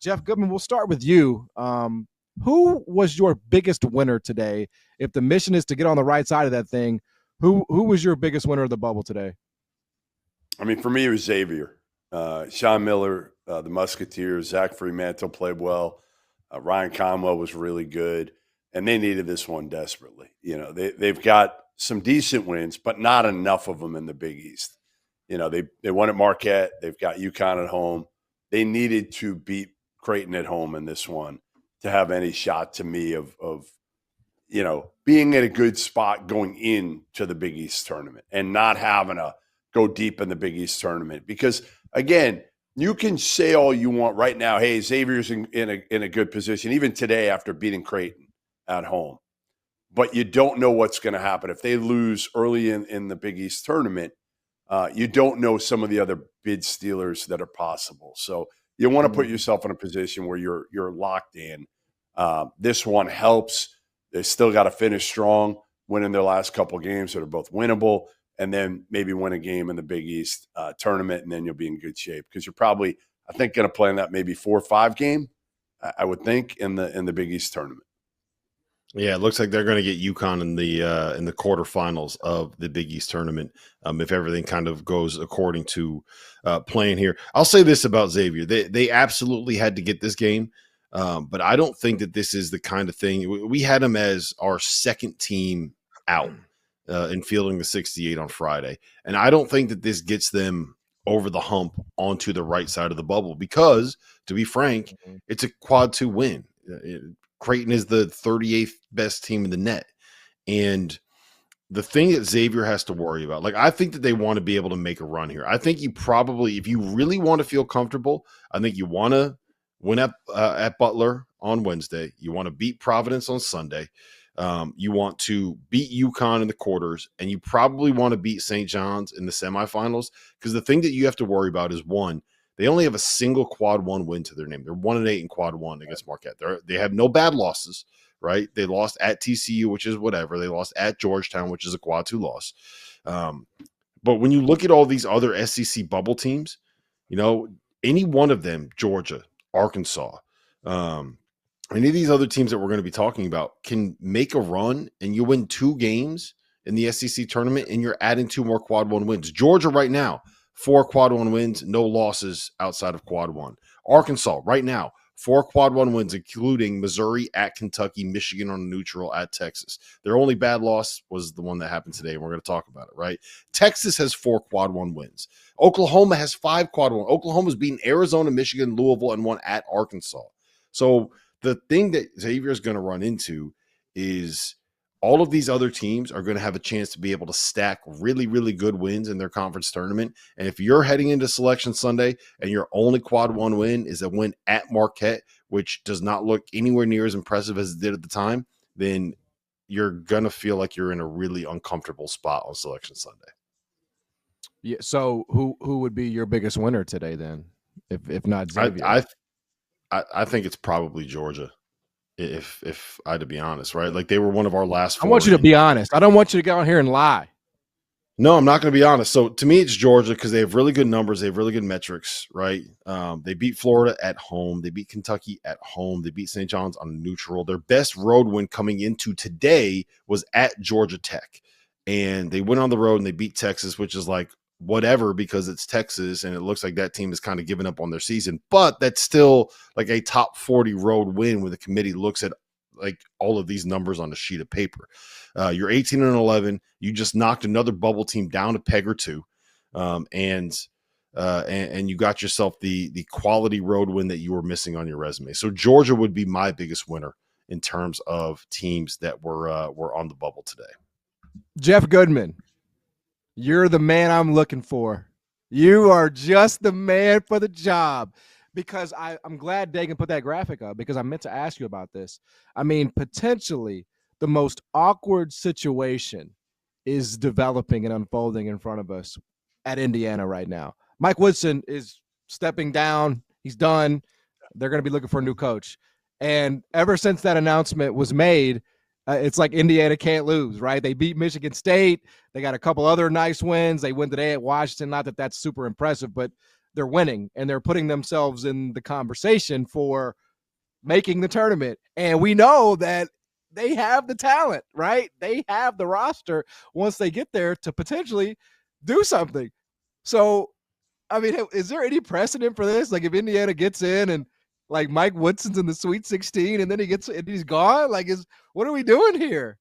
Jeff Goodman, we'll start with you. Who was your biggest winner today? If the mission is to get on the right side of that thing, who was your biggest winner of the bubble today? I mean, for me, it was Xavier. Sean Miller, the Musketeers, Zach Fremantle played well. Ryan Conwell was really good, and they needed this one desperately. You know, they've got some decent wins, but not enough of them in the Big East. You know, they won at Marquette. They've got UConn at home. They needed to beat Creighton at home in this one to have any shot, to me, of you know, being in a good spot going into the Big East tournament and not having to go deep in the Big East tournament. Because, again, you can say all you want right now, hey, Xavier's in a good position, even today after beating Creighton at home. But you don't know what's going to happen. If they lose early in the Big East tournament, you don't know some of the other bid stealers that are possible. So you want to put yourself in a position where you're locked in. This one helps. They still got to finish strong, winning their last couple games that are both winnable, and then maybe win a game in the Big East tournament, and then you'll be in good shape because you're probably, I think, going to play in that maybe 4 or 5 game, I would think, in the Big East tournament. Yeah, it looks like they're going to get UConn in the quarterfinals of the Big East tournament if everything kind of goes according to plan here. I'll say this about Xavier: they absolutely had to get this game, but I don't think that this is the kind of thing. We had them as our second team out in fielding the 68 on Friday, and I don't think that this gets them over the hump onto the right side of the bubble because, to be frank, it's a quad 2 win. Creighton is the 38th best team in the net. And the thing that Xavier has to worry about, like, I think that they want to be able to make a run here. I think you probably, if you really want to feel comfortable, I think you want to win at Butler on Wednesday. You want to beat Providence on Sunday. You want to beat UConn in the quarters, and you probably want to beat St. John's in the semifinals. Because the thing that you have to worry about is, one, they only have a single quad 1 win to their name. They're 1-8 in quad 1 against Marquette. They have no bad losses, right? They lost at TCU, which is whatever. They lost at Georgetown, which is a quad 2 loss. But when you look at all these other SEC bubble teams, you know, any one of them, Georgia, Arkansas, any of these other teams that we're going to be talking about can make a run and you win 2 games in the SEC tournament and you're adding 2 more quad 1 wins. Georgia right now, 4 quad 1 wins, no losses outside of quad 1. Arkansas right now, 4 quad 1 wins, including Missouri at Kentucky, Michigan on neutral at Texas. Their only bad loss was the one that happened today, and we're going to talk about it, right? Texas has 4 quad 1 wins. Oklahoma has 5 quad 1. Oklahoma's beaten Arizona, Michigan, Louisville, and won at Arkansas. So the thing that Xavier is going to run into is all of these other teams are going to have a chance to be able to stack really, really good wins in their conference tournament. And if you're heading into Selection Sunday and your only quad 1 win is a win at Marquette, which does not look anywhere near as impressive as it did at the time, then you're going to feel like you're in a really uncomfortable spot on Selection Sunday. Yeah. So who would be your biggest winner today then, if not Xavier? I think it's probably Georgia. If I had to be honest, right? Like, they were one of our last 4. I want you to be honest. I don't want you to go out here and lie. No, I'm not going to be honest. So to me, it's Georgia because they have really good numbers. They have really good metrics, right? They beat Florida at home. They beat Kentucky at home. They beat St. John's on neutral. Their best road win coming into today was at Georgia Tech. And they went on the road and they beat Texas, which is like whatever because it's Texas and it looks like that team has kind of given up on their season. But that's still like a top 40 road win when the committee looks at like all of these numbers on a sheet of paper. You're 18-11. You just knocked another bubble team down a peg or 2. And you got yourself the quality road win that you were missing on your resume. So Georgia would be my biggest winner in terms of teams that were on the bubble today. Jeff Goodman, you're the man I'm looking for. You are just the man for the job. Because I'm glad Dagan put that graphic up because I meant to ask you about this. I mean, potentially the most awkward situation is developing and unfolding in front of us at Indiana right now. Mike Woodson is stepping down. He's done. They're going to be looking for a new coach. And ever since that announcement was made, it's like Indiana can't lose, right? They beat Michigan State. They got a couple other nice wins. They win today at Washington. Not that that's super impressive, but they're winning and they're putting themselves in the conversation for making the tournament. And we know that they have the talent, right? They have the roster once they get there to potentially do something. So, I mean, is there any precedent for this? Like if Indiana gets in and like Mike Woodson's in the Sweet 16 and then he's gone, like what are we doing here?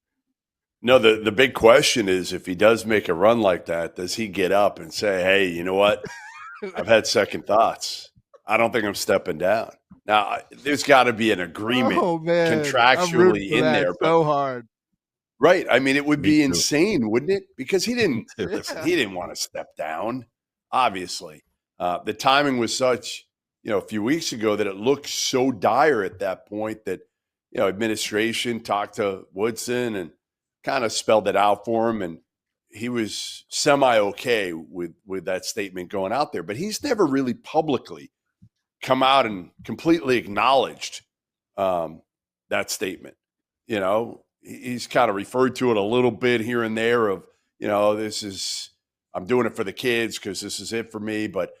No, the big question is if he does make a run like that, does he get up and say, hey, you know what? I've had second thoughts. I don't think I'm stepping down. Now, there's got to be an agreement contractually in there. So hard. Right. I mean, it would be insane, wouldn't it? Because he didn't listen, he didn't want to step down, obviously. The timing was such, a few weeks ago that it looked so dire at that point that, administration talked to Woodson and kind of spelled it out for him. And he was semi-okay with that statement going out there. But he's never really publicly come out and completely acknowledged that statement. He's kind of referred to it a little bit here and there of, I'm doing it for the kids because this is it for me. But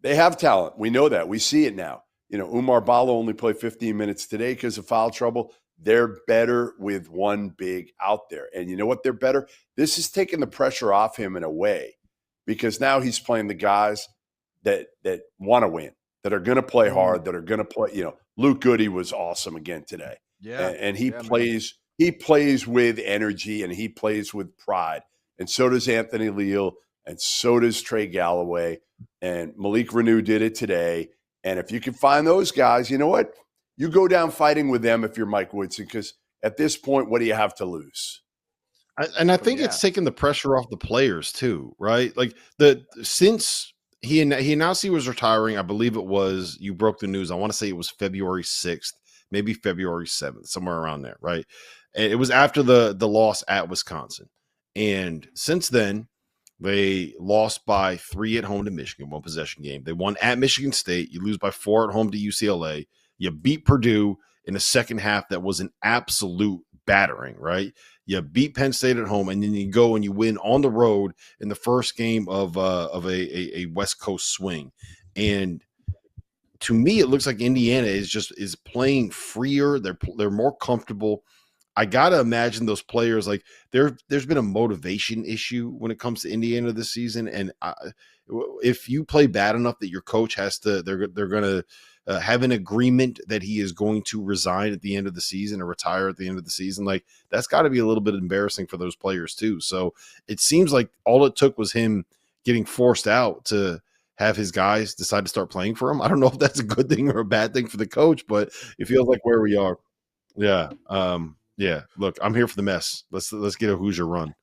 they have talent. We know that. We see it now. Umar Ballo only played 15 minutes today because of foul trouble. They're better with one big out there. And you know what? They're better. This is taking the pressure off him in a way because now he's playing the guys that want to win, that are going to play hard, that are going to play. Luke Goody was awesome again today. Yeah. And he plays with energy and he plays with pride. And so does Anthony Leal and so does Trey Galloway. And Malik Renew did it today. And if you can find those guys, you know what? You go down fighting with them if you're Mike Woodson, because at this point, what do you have to lose? I think it's taking the pressure off the players too, right? Like since he announced he was retiring, I believe it was, you broke the news, I want to say it was February 6th, maybe February 7th, somewhere around there, right? And it was after the loss at Wisconsin. And since then, they lost by 3 at home to Michigan, 1 possession game. They won at Michigan State. You lose by 4 at home to UCLA. You beat Purdue in the second half that was an absolute battering, right? You beat Penn State at home, and then you go and you win on the road in the first game of a West Coast swing. And to me, it looks like Indiana is playing freer. They're more comfortable. I gotta imagine those players, like there's been a motivation issue when it comes to Indiana this season, and if you play bad enough that your coach has to, they're gonna have an agreement that he is going to resign at the end of the season or retire at the end of the season. Like that's got to be a little bit embarrassing for those players too. So it seems like all it took was him getting forced out to have his guys decide to start playing for him. I don't know if that's a good thing or a bad thing for the coach, but it feels like where we are. Yeah. Yeah. Look, I'm here for the mess. Let's get a Hoosier run.